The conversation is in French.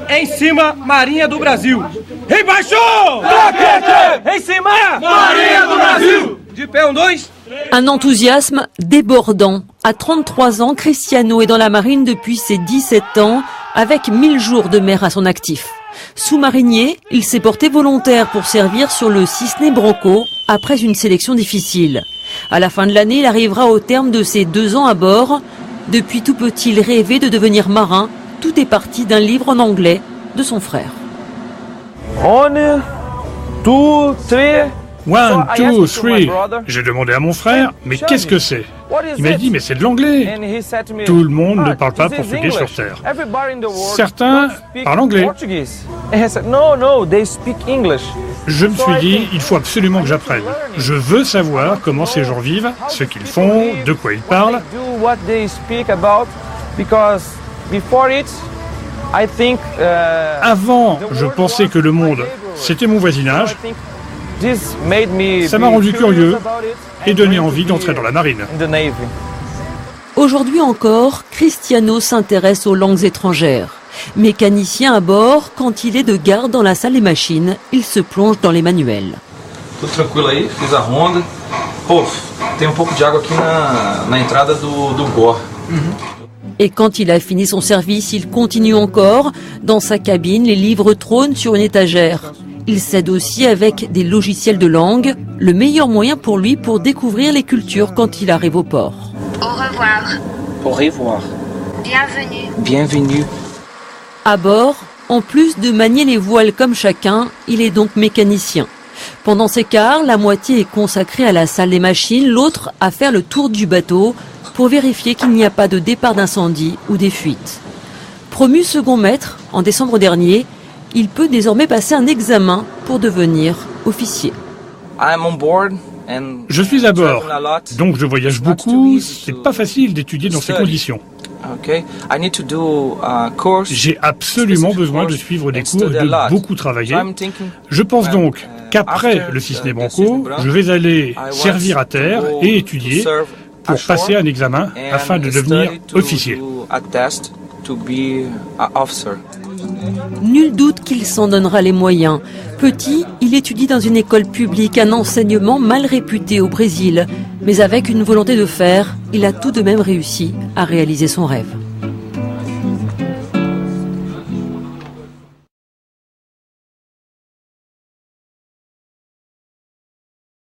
Em cima, Marinha do Brasil. Embaixo! Raquete! Em cima, Marinha do Brasil. Du pé, 2. Un enthousiasme débordant. À 33 ans, Cristiano est dans la marine depuis ses 17 ans, avec 1000 jours de mer à son actif. Sous-marinier, il s'est porté volontaire pour servir sur le Cisne Branco après une sélection difficile. À la fin de l'année, il arrivera au terme de ses 2 ans à bord. Depuis tout petit, il rêvait de devenir marin. Tout est parti d'un livre en anglais de son frère. 1, 2, 3. 1, 2, 3. J'ai demandé à mon frère, mais qu'est-ce que c'est? Il m'a dit, mais c'est de l'anglais. Tout le monde ne parle pas portugais sur Terre. Certains parlent anglais. Je me suis dit, il faut absolument que j'apprenne. Je veux savoir comment ces gens vivent, ce qu'ils font, de quoi ils parlent. Avant, je pensais que le monde, c'était mon voisinage. Ça m'a rendu curieux et donné envie d'entrer dans la marine. Aujourd'hui encore, Cristiano s'intéresse aux langues étrangères. Mécanicien à bord, quand il est de garde dans la salle des machines, il se plonge dans les manuels. Tudo tranquilo aí, fiz a ronda. Pô, tem pouco de água aqui na entrada do bore. Et quand il a fini son service, il continue encore. Dans sa cabine, les livres trônent sur une étagère. Il s'aide aussi avec des logiciels de langue, le meilleur moyen pour lui pour découvrir les cultures quand il arrive au port. Au revoir. Au revoir. Bienvenue. Bienvenue. À bord, en plus de manier les voiles comme chacun, il est donc mécanicien. Pendant ses quarts, la moitié est consacrée à la salle des machines, l'autre à faire le tour du bateau pour vérifier qu'il n'y a pas de départ d'incendie ou des fuites. Promu second maître en décembre dernier, il peut désormais passer un examen pour devenir officier. Je suis à bord, donc je voyage beaucoup. C'est pas facile d'étudier dans ces conditions. J'ai absolument besoin de suivre des cours et de beaucoup travailler. Je pense donc qu'après le Cisne Branco, je vais aller servir à terre et étudier pour passer un examen afin de devenir officier. Nul doute qu'il s'en donnera les moyens. Petit, il étudie dans une école publique, un enseignement mal réputé au Brésil. Mais avec une volonté de faire, il a tout de même réussi à réaliser son rêve.